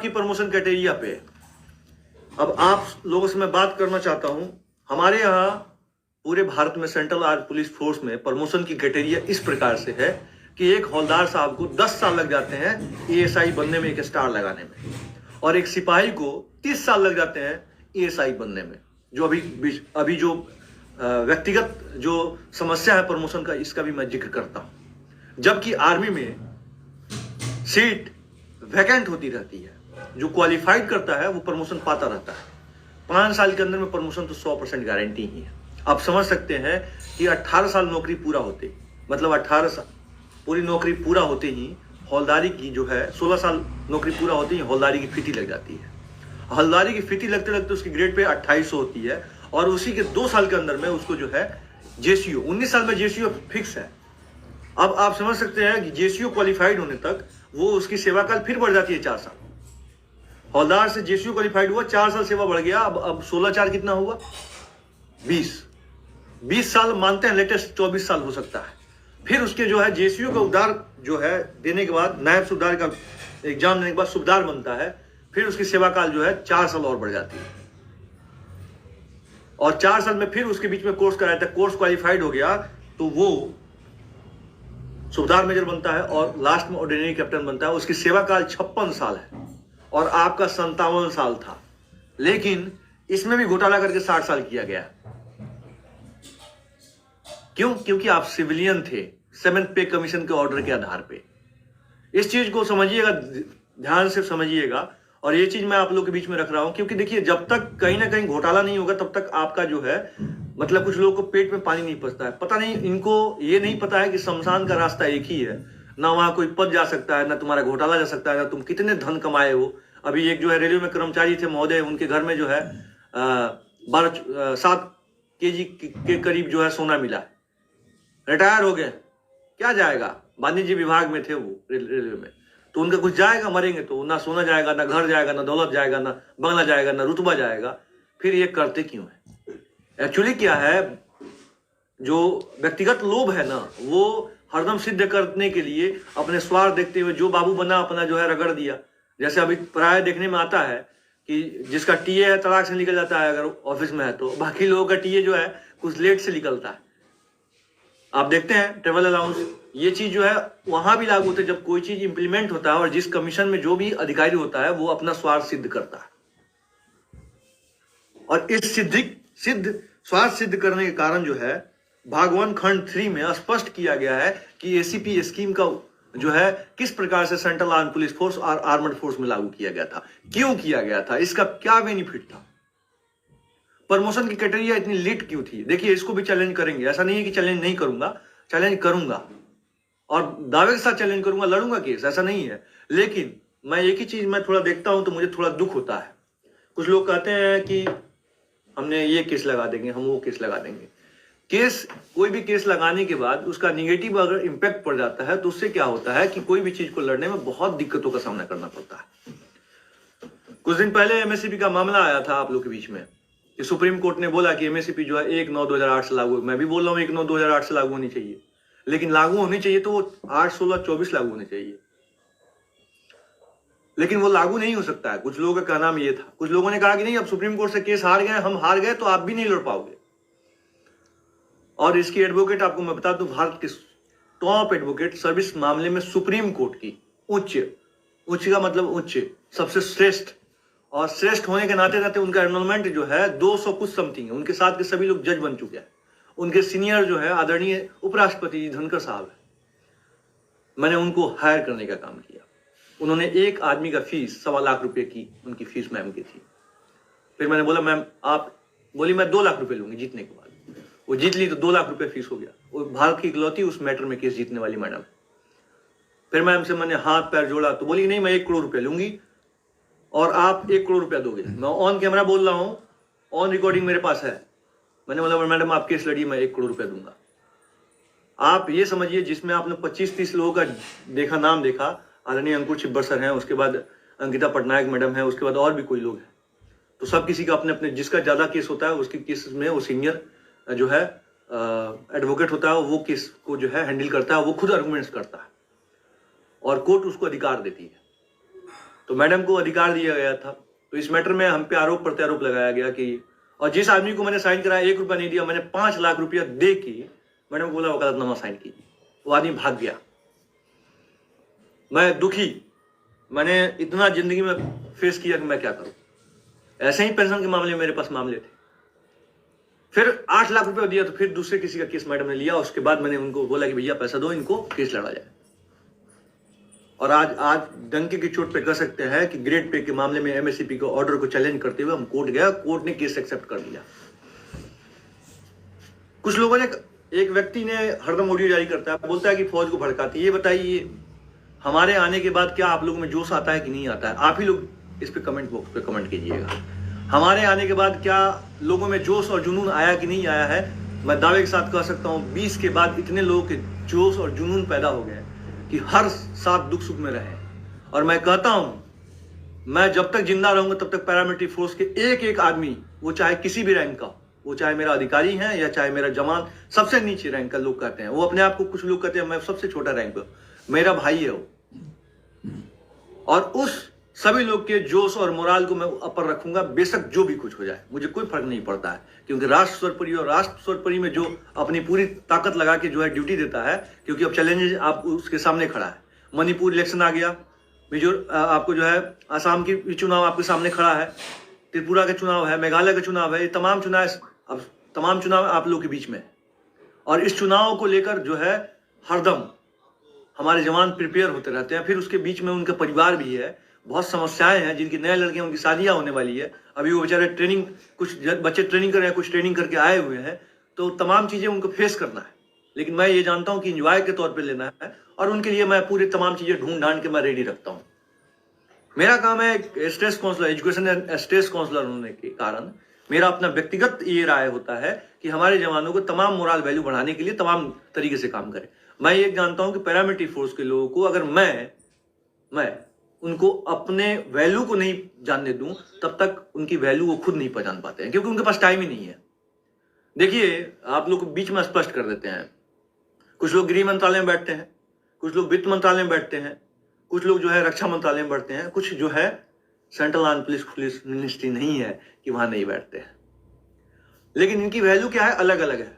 आपकी promotion criteria पे। अब आप लोगों से मैं बात करना चाहता हूं, हमारे यहाँ पूरे भारत में सेंट्रल आर्म पुलिस फोर्स में प्रमोशन की क्राइटेरिया इस प्रकार से है कि एक हौलदार साहब को 10 साल लग जाते हैं एएसआई बनने में, एक स्टार लगाने में, और एक सिपाही को 30 साल लग जाते हैं एएसआई बनने में। जो अभी जो व्यक्तिगत जो समस्या है प्रमोशन का, इसका भी मैं जिक्र करता हूं। जबकि आर्मी में सीट वैकेंट होती रहती है, जो क्वालिफाइड करता है वो प्रमोशन पाता रहता है। 5 साल के अंदर में प्रमोशन तो 100% गारंटी ही है। आप समझ सकते हैं कि 18 साल नौकरी पूरा होते, मतलब 18 साल पूरी नौकरी पूरा होते ही हौलदारी की जो है 16 साल नौकरी पूरा होते ही हौलदारी की फीती लग जाती है। हौलदारी की फीती लगते लगते उसकी ग्रेड पे 2800 होती है, और उसी के 2 साल के अंदर में उसको जो है जेसीओ, 19 साल में जेसीओ फिक्स है। अब आप समझ सकते हैं कि जेसीओ क्वालिफाइड होने तक वो उसकी सेवा काल फिर बढ़ जाती है 4 साल। हौलदार से जेसीओ क्वालिफाइड हुआ, 4 साल सेवा बढ़ गया, अब 16 4 कितना हुआ? 20 साल मानते हैं, लेटेस्ट 24 साल हो सकता है। फिर उसके जो है जेसीओ का उद्धार जो है देने के बाद, नायब सूबेदार का एग्जाम देने के बाद सूबेदार बनता है, फिर उसकी सेवा काल जो है 4 साल और बढ़ जाती है, और 4 साल में फिर उसके बीच में कोर्स कराया था, कोर्स क्वालिफाइड हो गया तो वो सूबेदार मेजर बनता है, और लास्ट में ऑर्डिनरी कैप्टन बनता है। उसकी सेवा काल 56 साल है, और आपका 57 साल था। लेकिन इसमें भी घोटाला करके 60 साल किया गया। क्यों? क्योंकि आप सिविलियन थे, 7th पे कमीशन के ऑर्डर के आधार पे। इस चीज को समझिएगा, ध्यान से समझिएगा, और ये चीज मैं आप लोगों के बीच में रख रहा हूं, क्योंकि देखिए जब तक कहीं ना कहीं घोटाला नहीं होगा तब तक आपका जो है, मतलब कुछ लोगों को पेट में पानी नहीं पचता है। पता नहीं, इनको ये नहीं पता है कि शमशान का रास्ता एक ही है, ना वहां कोई पद जा सकता है, ना तुम्हारा घोटाला जा सकता है, ना तुम कितने धन कमाए हो। अभी एक जो है रेलवे में कर्मचारी थे महोदय, उनके घर में जो है 7 केजी के करीब जो है सोना मिला, रिटायर हो गए, क्या जाएगा? वाणिज्य विभाग में थे वो रेलवे में, तो उनका कुछ जाएगा? मरेंगे तो ना सोना जाएगा, ना घर जाएगा, ना दौलत जाएगा, ना बंगला जाएगा, ना रुतबा जाएगा। फिर ये करते क्यों है? एक्चुअली क्या है, जो व्यक्तिगत लोभ है ना, वो हरदम सिद्ध करने के लिए अपने स्वार्थ देखते हुए जो बाबू बना अपना जो है रगड़ दिया। जैसे अभी प्राय देखने में आता है कि जिसका टीए है तड़ाक से निकल जाता है अगर ऑफिस में है तो, बाकी लोगों का टीए जो है कुछ लेट से निकलता है। आप देखते हैं ट्रेवल अलाउंस, ये चीज जो है वहां भी लागू होता है। जब कोई चीज इंप्लीमेंट होता है और जिस कमीशन में जो भी अधिकारी होता है वो अपना स्वार्थ सिद्ध करता है, और इस स्वार्थ सिद्ध करने के कारण जो है भागवन खंड 3 में स्पष्ट किया गया है कि एसीपी स्कीम का जो है किस प्रकार से सेंट्रल आर्म पुलिस फोर्स और आर्मड फोर्स में लागू किया गया था, क्यों किया गया था, इसका क्या बेनिफिट था, प्रमोशन की क्राइटेरिया इतनी लीट क्यों थी। देखिए इसको भी चैलेंज करेंगे, ऐसा नहीं है कि चैलेंज नहीं करूंगा, चैलेंज करूंगा, और दावे के साथ चैलेंज करूंगा, लड़ूंगा केस, ऐसा नहीं है। लेकिन मैं एक ही चीज मैं थोड़ा देखता हूं तो मुझे थोड़ा दुख होता है। कुछ लोग कहते हैं कि हमने ये केस लगा देंगे, हम वो केस लगा देंगे। केस, कोई भी केस लगाने के बाद उसका निगेटिव अगर इंपैक्ट पड़ जाता है तो उससे क्या होता है कि कोई भी चीज को लड़ने में बहुत दिक्कतों का सामना करना पड़ता है। कुछ दिन पहले एमएससीपी का मामला आया था आप लोग के बीच में कि सुप्रीम कोर्ट ने बोला कि एमएससीपी जो है 1/9/2008 से लागू, मैं भी बोल रहा हूँ 1/9/2008 से लागू होनी चाहिए, लेकिन लागू होनी चाहिए तो वो 8/16/24 लागू होनी चाहिए, लेकिन वो लागू नहीं हो सकता है। कुछ लोगों का कहना ये था, कुछ लोगों ने कहा कि नहीं अब सुप्रीम कोर्ट से केस हार गए, हम हार गए तो आप भी नहीं लड़ पाओगे। और इसकी एडवोकेट आपको मैं बता दूं, भारत के टॉप एडवोकेट सर्विस मामले में सुप्रीम कोर्ट की उच्च का मतलब उच्च, सबसे श्रेष्ठ, और श्रेष्ठ होने के नाते नाते उनका एनरोलमेंट जो है 200 कुछ समथिंग है। उनके साथ के सभी लोग जज बन चुके हैं। उनके सीनियर जो है आदरणीय उपराष्ट्रपति धनखड़ साहब है, मैंने उनको हायर करने का काम किया। उन्होंने एक आदमी का फीस 1.25 लाख रुपए की उनकी फीस मैम की थी। फिर मैंने बोला मैम आप, बोली मैं 2 लाख रुपए लूंगी जीतने के बाद। वो जीत ली तो 2 लाख रुपए फीस हो गया। वो भारत की इकलौती उस मैटर में केस जीतने वाली मैडम। फिर मैम से मैंने हाथ पैर जोड़ा तो बोली नहीं मैं 1 करोड़ रुपए लूंगी और आप 1 करोड़ रुपया दोगे। मैं ऑन कैमरा बोल रहा हूं, ऑन रिकॉर्डिंग मेरे पास है। मैंने बोला मैडम आप केस लड़िए, मैं 1 करोड़ रुपया दूंगा। आप ये समझिए जिसमें आपने 25-30 लोगों का देखा, नाम देखा, आदरणीय अंकुर छिब्बर सर हैं, उसके बाद अंकिता पटनायक मैडम है, उसके बाद और भी कोई लोग हैं, तो सब किसी का अपने अपने, जिसका ज्यादा केस होता है उसकी केस में वो सीनियर जो है एडवोकेट होता है, वो केस को जो है हैंडल करता है, वो खुद आर्गुमेंट्स करता है और कोर्ट उसको अधिकार देती है। तो मैडम को अधिकार दिया गया था। तो इस मैटर में हम पे आरोप प्रत्यारोप लगाया गया कि, और जिस आदमी को मैंने साइन कराया 1 रुपया नहीं दिया, मैंने 5 लाख रुपया दे के मैडम को बोला वकालतनामा साइन की, वो आदमी भाग गया। मैं दुखी, मैंने इतना जिंदगी में फेस किया कि मैं क्या करूं। ऐसे ही पेंशन के मामले में मेरे पास मामले थे। फिर 8 लाख रुपया दिया तो फिर दूसरे किसी का केस मैडम ने लिया। उसके बाद मैंने उनको बोला कि भैया पैसा दो, इनको केस लड़ा जाए। और आज डंके की चोट पे कह सकते हैं कि ग्रेड पे के मामले में एमएससीपी के ऑर्डर को चैलेंज करते हुए हम कोर्ट गया, कोर्ट ने केस एक्सेप्ट कर लिया। कुछ लोगों ने, एक व्यक्ति ने हरदम ऑडियो जारी करता है, बोलता है कि फौज को भड़काती है। ये बताइए हमारे आने के बाद क्या आप लोगों में जोश आता है कि नहीं आता है? आप ही लोग इस पे कमेंट बॉक्स पे कमेंट कीजिएगा। हमारे आने के बाद क्या लोगों में जोश और जुनून आया कि नहीं आया है? मैं दावे के साथ कह सकता हूं 20 के बाद इतने लोगों के जोश और जुनून पैदा हो गए कि हर साथ दुख सुख में रहे। और मैं कहता हूं, मैं जब तक जिंदा रहूंगा तब तक पैरामिलिट्री फोर्स के एक एक आदमी, वो चाहे किसी भी रैंक का, वो चाहे मेरा अधिकारी है या चाहे मेरा जवान, सबसे नीचे रैंक का लोग कहते हैं, वो अपने आप को, कुछ लोग कहते हैं मैं सबसे छोटा रैंक पर, मेरा भाई है वो। और उस सभी लोग के जोश और मोराल को मैं अपर रखूंगा, बेशक जो भी कुछ हो जाए, मुझे कोई फर्क नहीं पड़ता है। क्योंकि राष्ट्र सर्वोपरि, और राष्ट्र सर्वोपरि में जो अपनी पूरी ताकत लगा के जो है ड्यूटी देता है, क्योंकि अब चैलेंज आप उसके सामने खड़ा है। मणिपुर इलेक्शन आ गया, आपको जो है आसाम की चुनाव आपके सामने खड़ा है, त्रिपुरा का चुनाव है, मेघालय का चुनाव है, ये तमाम चुनाव आप लोग के बीच में। और इस चुनाव को लेकर जो है हरदम हमारे जवान प्रिपेयर होते रहते हैं। फिर उसके बीच में उनका परिवार भी है, बहुत समस्याएं हैं, जिनकी नए लड़के उनकी शादियां होने वाली है। अभी वो बेचारे ट्रेनिंग, कुछ बच्चे ट्रेनिंग कर रहे हैं, कुछ ट्रेनिंग करके आए हुए हैं, तो तमाम चीजें उनको फेस करना है। लेकिन मैं ये जानता हूं कि एंजॉय के तौर पे लेना है, और उनके लिए मैं पूरी तमाम चीजें ढूंढ ढांड के मैं रेडी रखता हूं। मेरा काम है stress counsellor, education and stress counsellor होने के कारण मेरा अपना व्यक्तिगत ये राय होता है कि हमारे जवानों को तमाम मोरल वैल्यू बढ़ाने के लिए तमाम तरीके से काम करें। मैं ये जानता हूं कि पैरामिलिट्री फोर्स के लोगों को अगर मैं उनको अपने वैल्यू को नहीं जानने दूं, तब तक उनकी वैल्यू वो खुद नहीं पहचान पाते हैं, क्योंकि उनके पास टाइम ही नहीं है। देखिए, आप लोग बीच में स्पष्ट कर देते हैं, कुछ लोग गृह मंत्रालय में बैठते हैं, कुछ लोग वित्त मंत्रालय में बैठते हैं, कुछ लोग जो है रक्षा मंत्रालय में बैठते हैं, कुछ जो है सेंट्रल आर्म पुलिस मिनिस्ट्री नहीं है कि वहां नहीं बैठते हैं। लेकिन इनकी वैल्यू क्या है? अलग अलग है।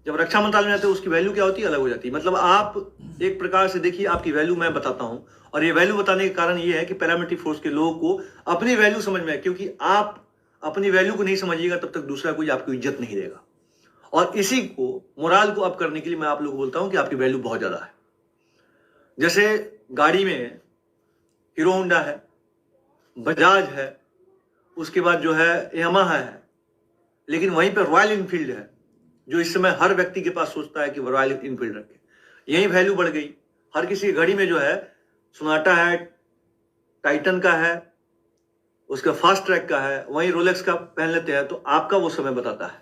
जब रक्षा मंत्रालय में आते हैं उसकी वैल्यू क्या होती है? अलग हो जाती है। मतलब आप एक प्रकार से देखिए, आपकी वैल्यू मैं बताता हूं, और ये वैल्यू बताने के कारण ये है कि पैरामिलिट्री फोर्स के लोगों को अपनी वैल्यू समझ में आए, क्योंकि आप अपनी वैल्यू को नहीं समझिएगा तब तक दूसरा कोई आपको इज्जत नहीं देगा। और इसी को, मोराल को अप करने के लिए मैं आप लोग बोलता हूं कि आपकी वैल्यू बहुत ज्यादा है। जैसे गाड़ी में हीरो होंडा है, बजाज है, उसके बाद जो है यामाहा है, लेकिन वहीं पर रॉयल इनफील्ड है, जो इस समय हर व्यक्ति के पास सोचता है कि रॉयल इनफील्ड रखे। यही वैल्यू बढ़ गई। हर किसी की घड़ी में जो है सोनाटा है, टाइटन का है, उसका फास्ट ट्रैक का है, वहीं रोलेक्स का पहन लेते हैं, तो आपका वो समय बताता है।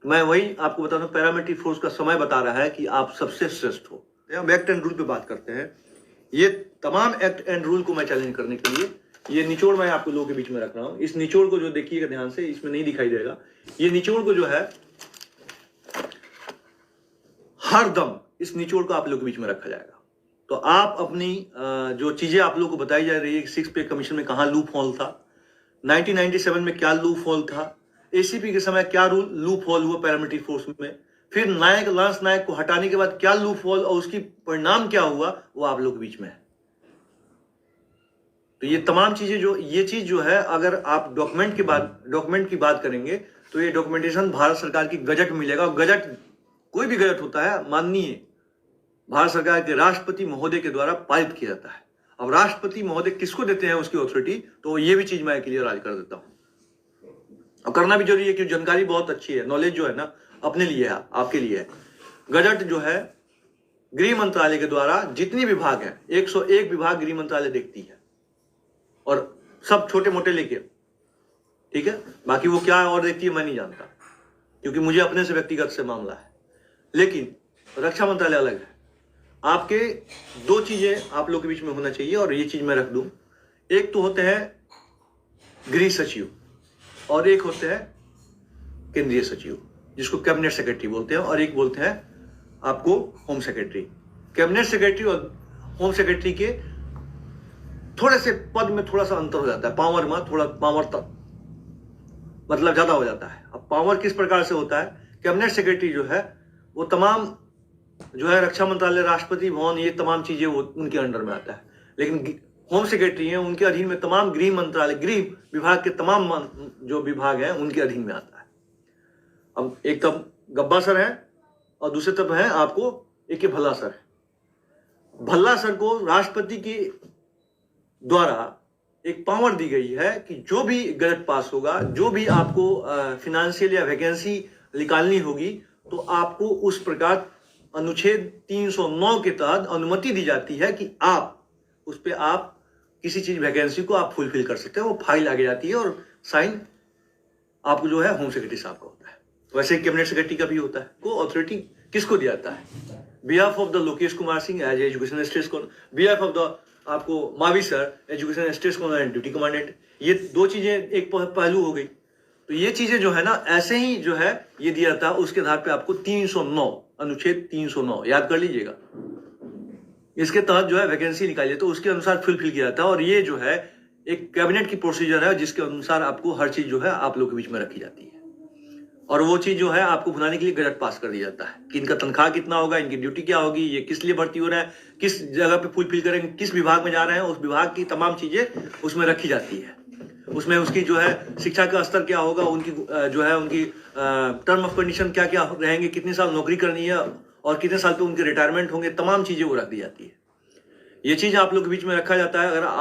मैं वही आपको बताता हूं, पैरामिलिट्री फोर्स का समय बता रहा है कि आप सबसे श्रेष्ठ हो। हम एक्ट एंड रूल पे बात करते हैं। ये तमाम एक्ट एंड रूल को मैं चैलेंज करने के लिए ये निचोड़ मैं आपको लोगों के बीच में रख रहा हूं। इस निचोड़ को जो देखिएगा ध्यान से, इसमें नहीं दिखाई देगा, ये निचोड़ को जो है हर दम इस निचोड़ को आप लोगों के बीच में रखा जाएगा। तो आप अपनी जो चीजें आप लोगों को बताई जा रही है, 6 पे कमीशन में कहां लूप होल था, 1997 में क्या लूप होल था, एसीपी के समय क्या लूप होल हुआ पैरामिलिट्री फोर्स में, फिर नायक लांस नायक को हटाने के बाद क्या लूप होल और उसकी परिणाम क्या हुआ, वो आप लोग के बीच में है। तो ये तमाम चीजें ये चीज जो है, अगर आप डॉक्यूमेंट की बात करेंगे तो ये डॉक्यूमेंटेशन भारत सरकार की गजट में मिलेगा। और गजट, कोई भी गजट होता है, माननीय भारत सरकार के राष्ट्रपति महोदय के द्वारा पारित किया जाता है। अब राष्ट्रपति महोदय किसको देते हैं उसकी अथॉरिटी, तो ये भी चीज मैं क्लियर आज कर देता हूं। और करना भी जरूरी है, क्योंकि जानकारी बहुत अच्छी है, नॉलेज जो है ना अपने लिए है, आपके लिए है। गजट जो है गृह मंत्रालय के द्वारा जितनी विभाग है, 101 विभाग गृह मंत्रालय देखती है, और सब छोटे मोटे लेके, ठीक है। बाकी वो क्या और देखती है मैं नहीं जानता, क्योंकि मुझे अपने से व्यक्तिगत से मामला है। लेकिन रक्षा मंत्रालय अलग है। आपके 2 चीजें आप लोग के बीच में होना चाहिए, और ये चीज मैं रख दूं। एक तो होते हैं गृह सचिव, और एक होते हैं केंद्रीय सचिव, जिसको कैबिनेट सेक्रेटरी बोलते हैं, और एक बोलते हैं आपको होम सेक्रेटरी। कैबिनेट सेक्रेटरी और होम सेक्रेटरी के थोड़े से पद में थोड़ा सा अंतर हो जाता है, पावर में थोड़ा पावर तक मतलब ज्यादा हो जाता है। अब पावर किस प्रकार से होता है, कैबिनेट सेक्रेटरी जो है वो तमाम जो है रक्षा मंत्रालय, राष्ट्रपति भवन, ये तमाम चीजें वो उनके अंडर में आता है। लेकिन होम सेक्रेटरी हैं, उनके अधीन में तमाम गृह मंत्रालय, गृह विभाग के तमाम जो विभाग हैं उनके अधीन में आता है। अब एक तरफ गब्बा सर है और दूसरी तरफ है आपको एक भल्ला सर है। भल्ला सर को राष्ट्रपति के द्वारा एक पावर दी गई है कि जो भी गजट पास होगा, जो भी आपको फिनेंशियल या वैकेंसी निकालनी होगी, तो आपको उस प्रकार अनुच्छेद 309 के तहत अनुमति दी जाती है कि आप उस पर आप किसी चीज वैकेंसी को आप फुलफिल कर सकते हैं। वो फाइल आगे जाती है और साइन आपको जो है होम सेक्रेटरी साहब का होता है। वैसे कैबिनेट सेक्रेटरी का भी होता है। को अथॉरिटी किसको दिया जाता है? Behalf of the Lokesh Kumar Singh as education state, behalf of the आपको Mavi sir education state and duty commandant. ये दो चीजें एक पहलू हो गई। तो ये चीजें जो है ना ऐसे ही जो है ये दिया था, उसके आधार पे आपको 309 अनुच्छेद 309 याद कर लीजिएगा, इसके तहत जो है वैकेंसी निकाली तो उसके अनुसार फुलफिल किया जाता है। और ये जो है एक कैबिनेट की प्रोसीजर है जिसके अनुसार आपको हर चीज जो है आप लोग के बीच में रखी जाती है। और वो चीज जो है आपको भुनाने के लिए गजट पास कर दिया जाता है कि इनका तनख्वाह कितना होगा, इनकी ड्यूटी क्या होगी, ये किस लिए भर्ती हो रहा है, किस जगह पे फुलफिल करेंगे, किस विभाग में जा रहे हैं, उस विभाग की तमाम चीजें उसमें रखी जाती है। उसमें उसकी जो है शिक्षा का स्तर क्या होगा, उनकी जो है उनकी टर्म ऑफ कंडीशन क्या क्या रहेंगे, कितने साल नौकरी करनी है और कितने साल पे उनके रिटायरमेंट होंगे, तमाम चीजें वो रख दी जाती है। ये चीज आप लोग के बीच में रखा जाता है। अगर आप